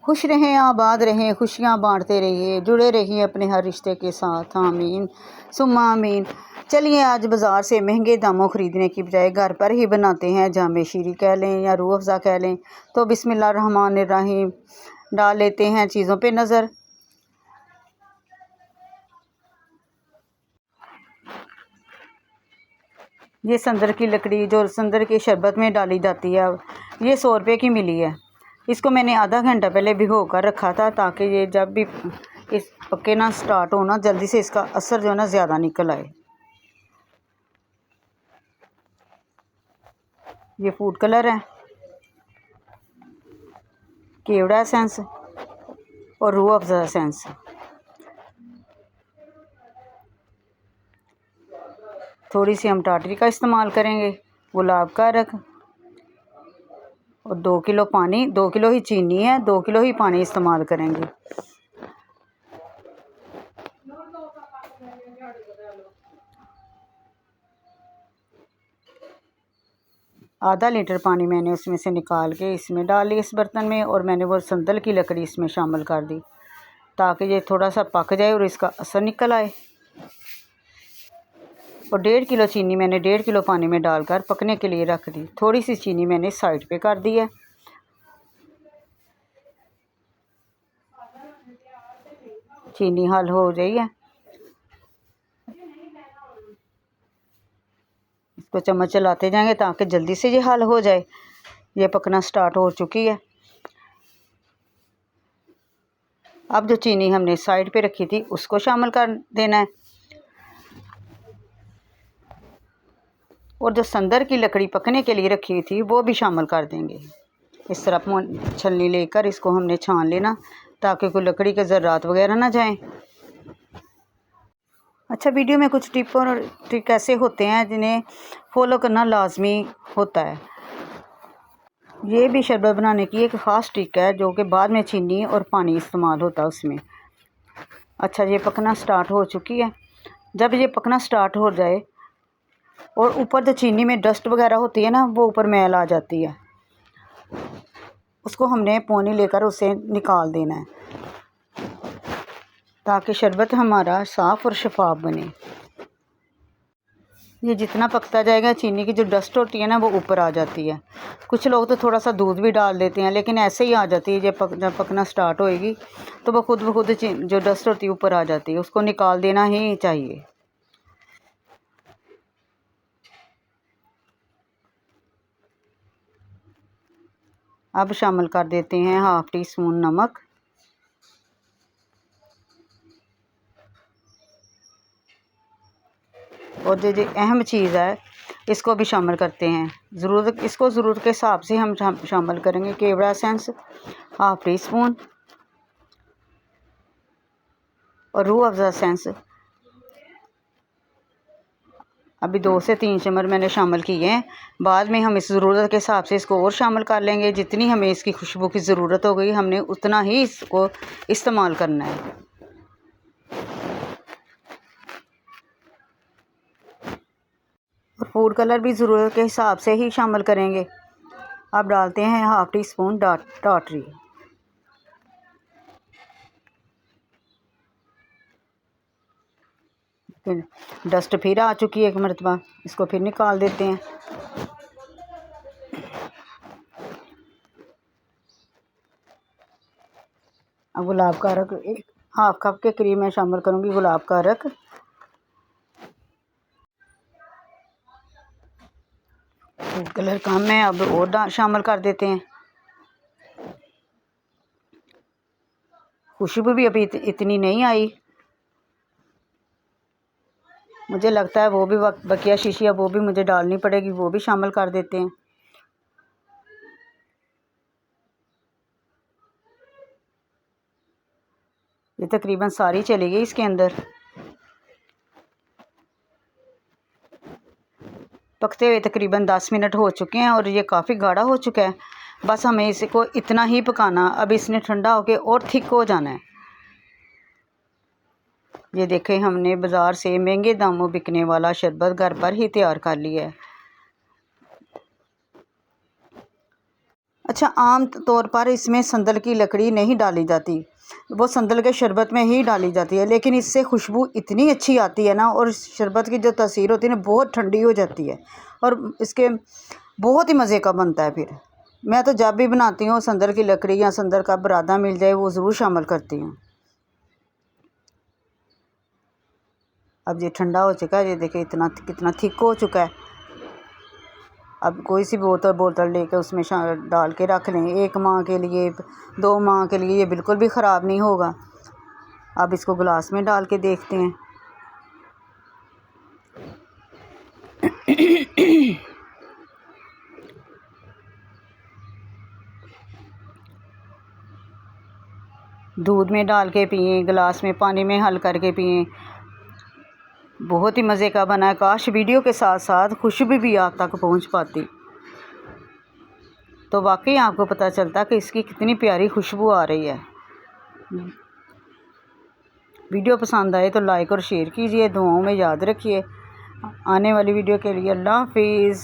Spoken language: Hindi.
खुश रहें, आबाद रहें, खुशियाँ बांटते रहिए, जुड़े रहिए अपने हर रिश्ते के साथ। आमीन सुम्मा आमीन। चलिए आज बाज़ार से महंगे दामों ख़रीदने की बजाय घर पर ही बनाते हैं। जामे शीरी कह लें या रूह अफ़ज़ा कह लें। तो बिस्मिल्लाहिर्रहमानिर्रहीम डाल लेते हैं चीज़ों पे नज़र। ये संदर की लकड़ी जो संदर के शरबत में डाली जाती है, ये 100 रुपये की मिली है। इसको मैंने आधा घंटा पहले भिगो कर रखा था ताकि ये जब भी इस पके ना स्टार्ट हो ना, जल्दी से इसका असर जो है ना ज़्यादा निकल आए। ये फूड कलर है, केवड़ा एसेंस और रूह अफ़ज़ा एसेंस। थोड़ी सी हम टाटरी का इस्तेमाल करेंगे, गुलाब का अर्क और 2 किलो पानी। 2 किलो ही चीनी है, 2 किलो ही पानी इस्तेमाल करेंगे। आधा लीटर पानी मैंने उसमें से निकाल के इसमें डाल ली इस बर्तन में, और मैंने वो संदल की लकड़ी इसमें शामिल कर दी ताकि ये थोड़ा सा पक जाए और इसका असर निकल आए। और 1.5 किलो चीनी मैंने 1.5 किलो पानी में डालकर पकने के लिए रख दी। थोड़ी सी चीनी मैंने साइड पे कर दी है। चीनी हल हो रही है, इसको चम्मच चलाते जाएंगे ताकि जल्दी से ये हल हो जाए। ये पकना स्टार्ट हो चुकी है। अब जो चीनी हमने साइड पे रखी थी उसको शामिल कर देना है, और जो संदर की लकड़ी पकने के लिए रखी थी वो भी शामिल कर देंगे। इस तरह छलनी लेकर इसको हमने छान लेना ताकि कोई लकड़ी के ज़र्रात वगैरह ना जाएं। अच्छा, वीडियो में कुछ टिप और ट्रिक ऐसे होते हैं जिन्हें फॉलो करना लाजमी होता है। ये भी शरबत बनाने की एक ख़ास ट्रिक है जो कि बाद में चीनी और पानी इस्तेमाल होता है उसमें। अच्छा, ये पकना स्टार्ट हो चुकी है। जब ये पकना स्टार्ट हो जाए और ऊपर जो चीनी में डस्ट वगैरह होती है ना, वो ऊपर मैल आ जाती है, उसको हमने पोनी लेकर उसे निकाल देना है ताकि शरबत हमारा साफ़ और शफाफ बने। ये जितना पकता जाएगा चीनी की जो डस्ट होती है ना वो ऊपर आ जाती है। कुछ लोग तो थोड़ा सा दूध भी डाल देते हैं, लेकिन ऐसे ही आ जाती है। जब पकना स्टार्ट होएगी तो वो खुद ब खुद जो डस्ट होती है ऊपर आ जाती है, उसको निकाल देना ही चाहिए। अब शामिल कर देते हैं 1/2 टीस्पून नमक, और जो अहम चीज़ है इसको भी शामिल करते हैं। इसको ज़रूरत के हिसाब से हम शामिल करेंगे। केवड़ा एसेंस 1/2 टीस्पून और रूह अफ़ज़ा एसेंस अभी 2 से 3 चम्मच मैंने शामिल किए हैं। बाद में हम इस ज़रूरत के हिसाब से इसको और शामिल कर लेंगे। जितनी हमें इसकी खुशबू की ज़रूरत हो गई हमने उतना ही इसको इस्तेमाल करना है। और फूड कलर भी ज़रूरत के हिसाब से ही शामिल करेंगे। अब डालते हैं 1/2 टीस्पून टाटरी। फिर डस्ट फिर आ चुकी है एक मरतबा, इसको फिर निकाल देते हैं। अब गुलाब का अर्क 1/2 कप के करीब मैं शामिल करूँगी। गुलाब का अर्क फूड कलर कम है, अब और शामिल कर देते हैं। खुशबू भी अभी इतनी नहीं आई, मुझे लगता है वो भी बकिया शीशिया वो भी मुझे डालनी पड़ेगी, वो भी शामिल कर देते हैं। ये तकरीबन सारी चली गई इसके अंदर। पकते हुए तकरीबन 10 मिनट हो चुके हैं और ये काफ़ी गाढ़ा हो चुका है। बस हमें इसको इतना ही पकाना। अब इसने ठंडा होके और थिक हो जाना है। ये देखें, हमने बाज़ार से महंगे दामों बिकने वाला शरबत घर पर ही तैयार कर लिया है। अच्छा, आम तौर पर इसमें संदल की लकड़ी नहीं डाली जाती, वो संदल के शरबत में ही डाली जाती है, लेकिन इससे खुशबू इतनी अच्छी आती है ना, और शरबत की जो तासीर होती है ना बहुत ठंडी हो जाती है, और इसके बहुत ही मज़े का बनता है। फिर मैं तो जब भी बनाती हूँ संदल की लकड़ी या संदल का बुरादा मिल जाए वो ज़रूर शामिल करती हूँ। अब ये ठंडा हो चुका है, ये देखिए इतना कितना थिक हो चुका है। अब कोई सी बोतल लेकर उसमें डाल के रख लें, 1 माह के लिए, 2 माह के लिए, ये बिल्कुल भी ख़राब नहीं होगा। अब इसको गिलास में डाल के देखते हैं। दूध में डाल के पिएं, गिलास में पानी में हल करके पिएं, बहुत ही मज़े का बना है। काश वीडियो के साथ साथ खुशबू भी आप तक पहुंच पाती, तो वाकई आपको पता चलता कि इसकी कितनी प्यारी खुशबू आ रही है। वीडियो पसंद आए तो लाइक और शेयर कीजिए, दुआओं में याद रखिए। आने वाली वीडियो के लिए अल्लाह हाफिज़।